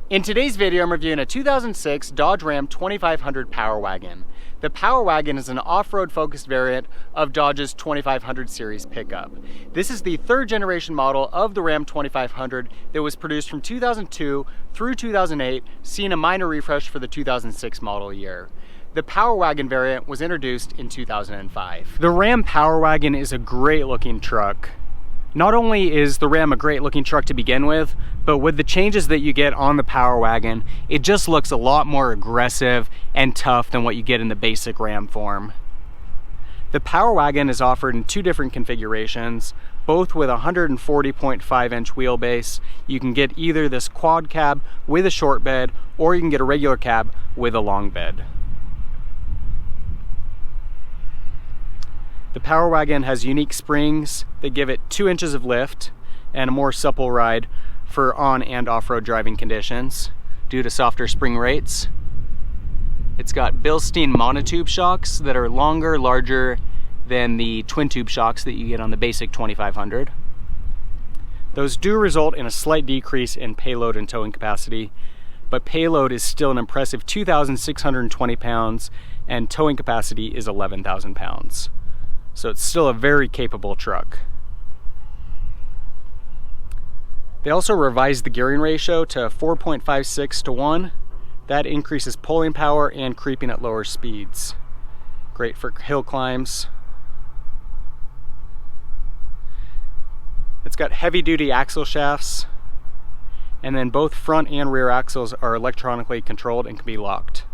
In today's video, I'm reviewing a 2006 Dodge Ram 2500 Power Wagon. The Power Wagon is an off-road focused variant of Dodge's 2500 series pickup. This is the third generation model of the Ram 2500 that was produced from 2002 through 2008, seeing a minor refresh for the 2006 model year. The Power Wagon variant was introduced in 2005. The Ram Power Wagon is a great looking truck. Not only is the Ram a great looking truck to begin with, but with the changes that you get on the Power Wagon, it just looks a lot more aggressive and tough than what you get in the basic Ram form. The Power Wagon is offered in two different configurations, both with a 140.5 inch wheelbase. You can get either this quad cab with a short bed, or you can get a regular cab with a long bed. The Power Wagon has unique springs that give it 2 inches of lift and a more supple ride for on and off-road driving conditions due to softer spring rates. It's got Bilstein monotube shocks that are longer, larger than the twin tube shocks that you get on the basic 2500. Those do result in a slight decrease in payload and towing capacity, but payload is still an impressive 2,620 pounds and towing capacity is 11,000 pounds. So it's still a very capable truck. They also revised the gearing ratio to 4.56 to 1. That increases pulling power and creeping at lower speeds. Great for hill climbs. It's got heavy duty axle shafts, and then both front and rear axles are electronically controlled and can be locked,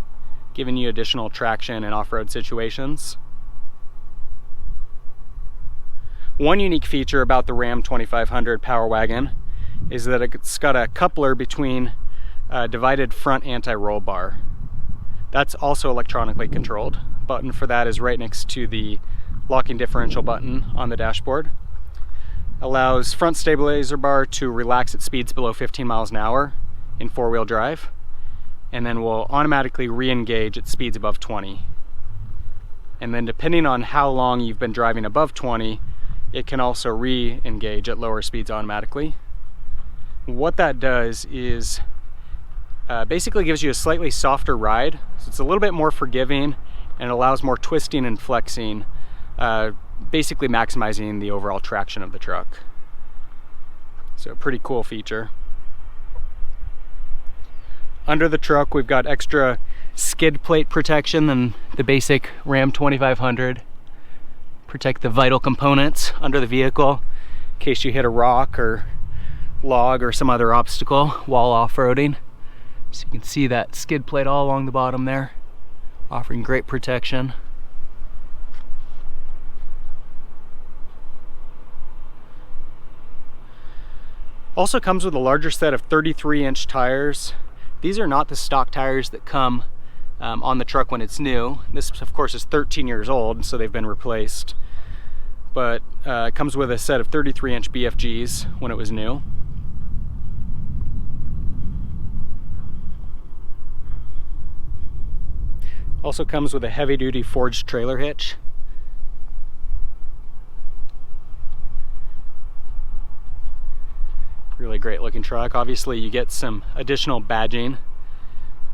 giving you additional traction in off-road situations. One unique feature about the Ram 2500 Power Wagon is that it's got a coupler between a divided front anti-roll bar. That's also electronically controlled. Button for that is right next to the locking differential button on the dashboard. Allows front stabilizer bar to relax at speeds below 15 miles an hour in four-wheel drive, and then will automatically re-engage at speeds above 20. And then depending on how long you've been driving above 20, it can also re-engage at lower speeds automatically. What that does is basically gives you a slightly softer ride, so it's a little bit more forgiving and allows more twisting and flexing, basically maximizing the overall traction of the truck. So a pretty cool feature. Under the truck we've got extra skid plate protection than the basic Ram 2500. Protect the vital components under the vehicle in case you hit a rock or log or some other obstacle while off-roading. So you can see that skid plate all along the bottom there, offering great protection. Also comes with a larger set of 33-inch tires. These are not the stock tires that come on the truck when it's new. This of course is 13 years old, so they've been replaced. But it comes with a set of 33-inch BFGs when it was new. Also comes with a heavy-duty forged trailer hitch. Really great looking truck. Obviously you get some additional badging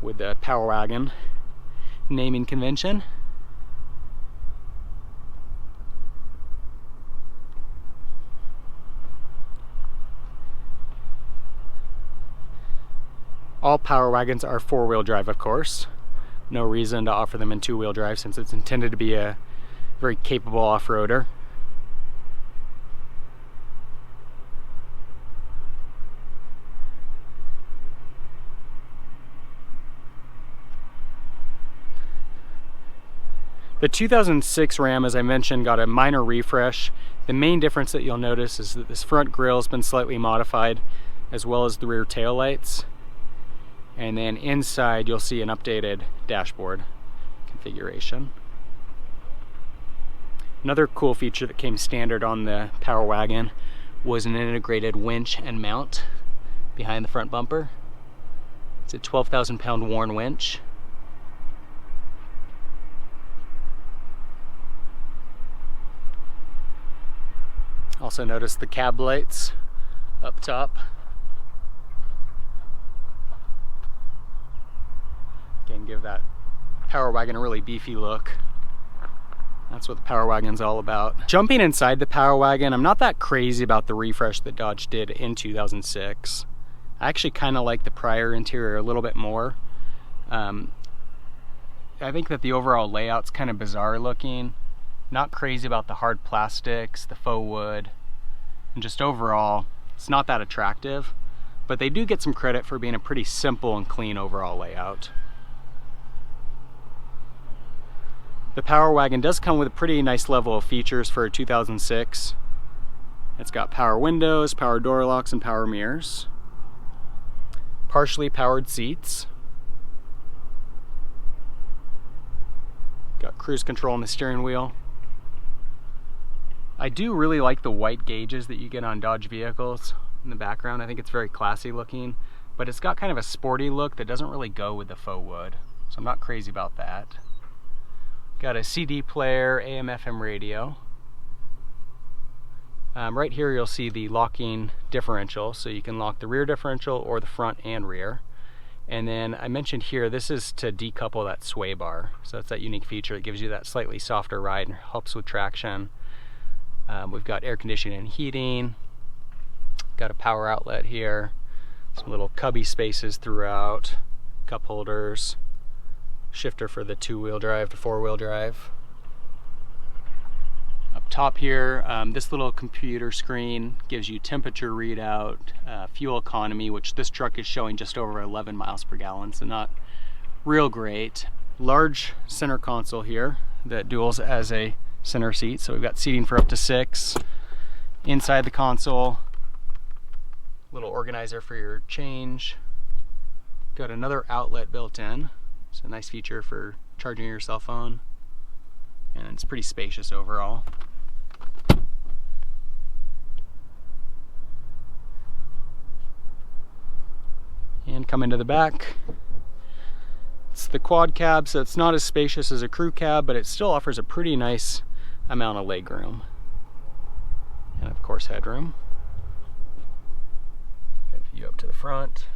with the Power Wagon naming convention. All Power Wagons are four-wheel drive, of course. No reason to offer them in two-wheel drive since it's intended to be a very capable off-roader. The 2006 Ram, as I mentioned, got a minor refresh. The main difference that you'll notice is that this front grille has been slightly modified, as well as the rear tail lights. And then inside you'll see an updated dashboard configuration. Another cool feature that came standard on the Power Wagon was an integrated winch and mount behind the front bumper. It's a 12,000 pound Warn winch. Also notice the cab lights up top. give that Power Wagon a really beefy look. That's what the Power Wagon's all about. Jumping inside the Power Wagon, I'm not that crazy about the refresh that Dodge did in 2006. I actually kind of like the prior interior a little bit more. I think that the overall layout's kind of bizarre looking. Not crazy about the hard plastics, the faux wood, and just overall, it's not that attractive. But they do get some credit for being a pretty simple and clean overall layout. The Power Wagon does come with a pretty nice level of features for a 2006. It's got power windows, power door locks, and power mirrors. Partially powered seats. Got cruise control on the steering wheel. I do really like the white gauges that you get on Dodge vehicles in the background. I think it's very classy looking, but it's got kind of a sporty look that doesn't really go with the faux wood. So I'm not crazy about that. Got a CD player, AM, FM radio. Right here you'll see the locking differential, so you can lock the rear differential or the front and rear. And then I mentioned here, this is to decouple that sway bar. So that's that unique feature. It gives you that slightly softer ride and helps with traction. We've got air conditioning and heating. Got a power outlet here. Some little cubby spaces throughout. Cup holders. Shifter for the 2-wheel drive to 4-wheel drive. Up top here, this little computer screen gives you temperature readout, fuel economy, which this truck is showing just over 11 miles per gallon, so not real great. Large center console here that duals as a center seat, so we've got seating for up to 6. Inside the console, little organizer for your change. Got another outlet built in. It's a nice feature for charging your cell phone, and it's pretty spacious overall. And come into the back. It's the quad cab, so it's not as spacious as a crew cab, but it still offers a pretty nice amount of legroom. And of course headroom. Got a view up to the front.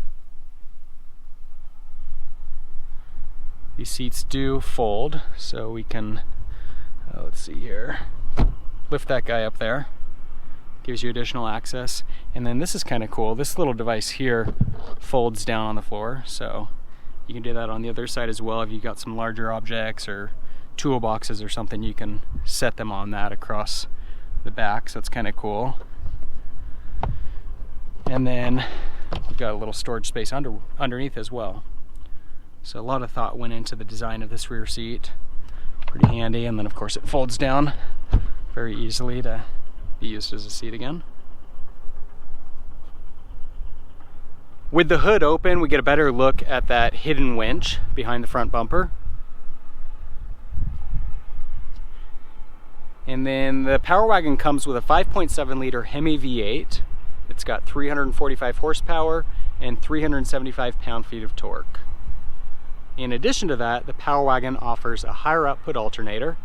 These seats do fold, so we can, let's see here, lift that guy up there. Gives you additional access. And then this is kind of cool. This little device here folds down on the floor, so you can do that on the other side as well. If you've got some larger objects or toolboxes or something, you can set them on that across the back, so it's kind of cool. And then we've got a little storage space underneath as well. So a lot of thought went into the design of this rear seat. Pretty handy, and then of course it folds down very easily to be used as a seat again. With the hood open, we get a better look at that hidden winch behind the front bumper. And then the Power Wagon comes with a 5.7 liter Hemi V8. It's got 345 horsepower and 375 pound-feet of torque. In addition to that, the Power Wagon offers a higher output alternator,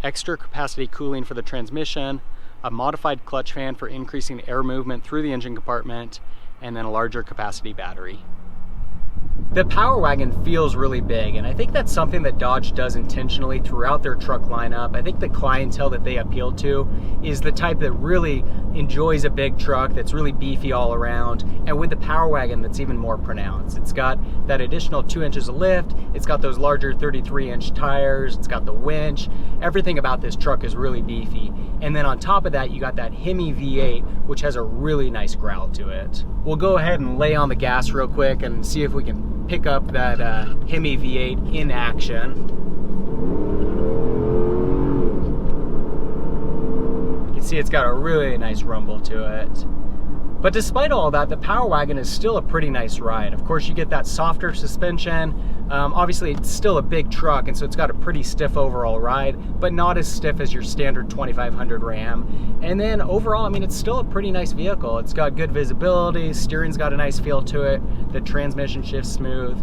extra capacity cooling for the transmission, a modified clutch fan for increasing air movement through the engine compartment, and then a larger capacity battery. The Power Wagon feels really big, and I think that's something that Dodge does intentionally throughout their truck lineup. I think the clientele that they appeal to is the type that really enjoys a big truck that's really beefy all around, and with the Power Wagon that's even more pronounced. It's got that additional 2 inches of lift, it's got those larger 33-inch tires, it's got the winch. Everything about this truck is really beefy. And then on top of that, you got that Hemi V8, which has a really nice growl to it. We'll go ahead and lay on the gas real quick and see if we can pick up that Hemi V8 in action. You can see it's got a really nice rumble to it. But despite all that, the Power Wagon is still a pretty nice ride. Of course, you get that softer suspension. Obviously, it's still a big truck, and so it's got a pretty stiff overall ride, but not as stiff as your standard 2500 Ram. And then overall, I mean, it's still a pretty nice vehicle. It's got good visibility, steering's got a nice feel to it, the transmission shifts smooth.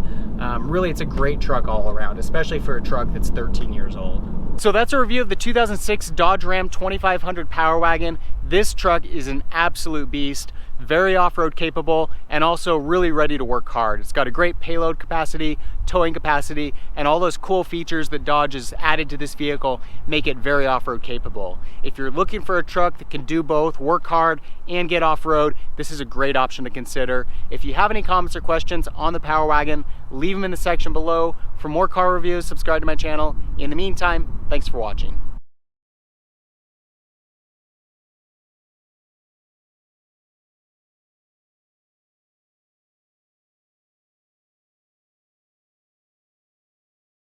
Really, it's a great truck all around, especially for a truck that's 13 years old. So that's a review of the 2006 Dodge Ram 2500 Power Wagon. This truck is an absolute beast. very off-road capable, and also really ready to work hard. It's got a great payload capacity, towing capacity, and all those cool features that Dodge has added to this vehicle make it very off-road capable. If you're looking for a truck that can do both, work hard and get off-road, this is a great option to consider. If you have any comments or questions on the Power Wagon, leave them in the section below. For more car reviews, subscribe to my channel. In the meantime, thanks for watching.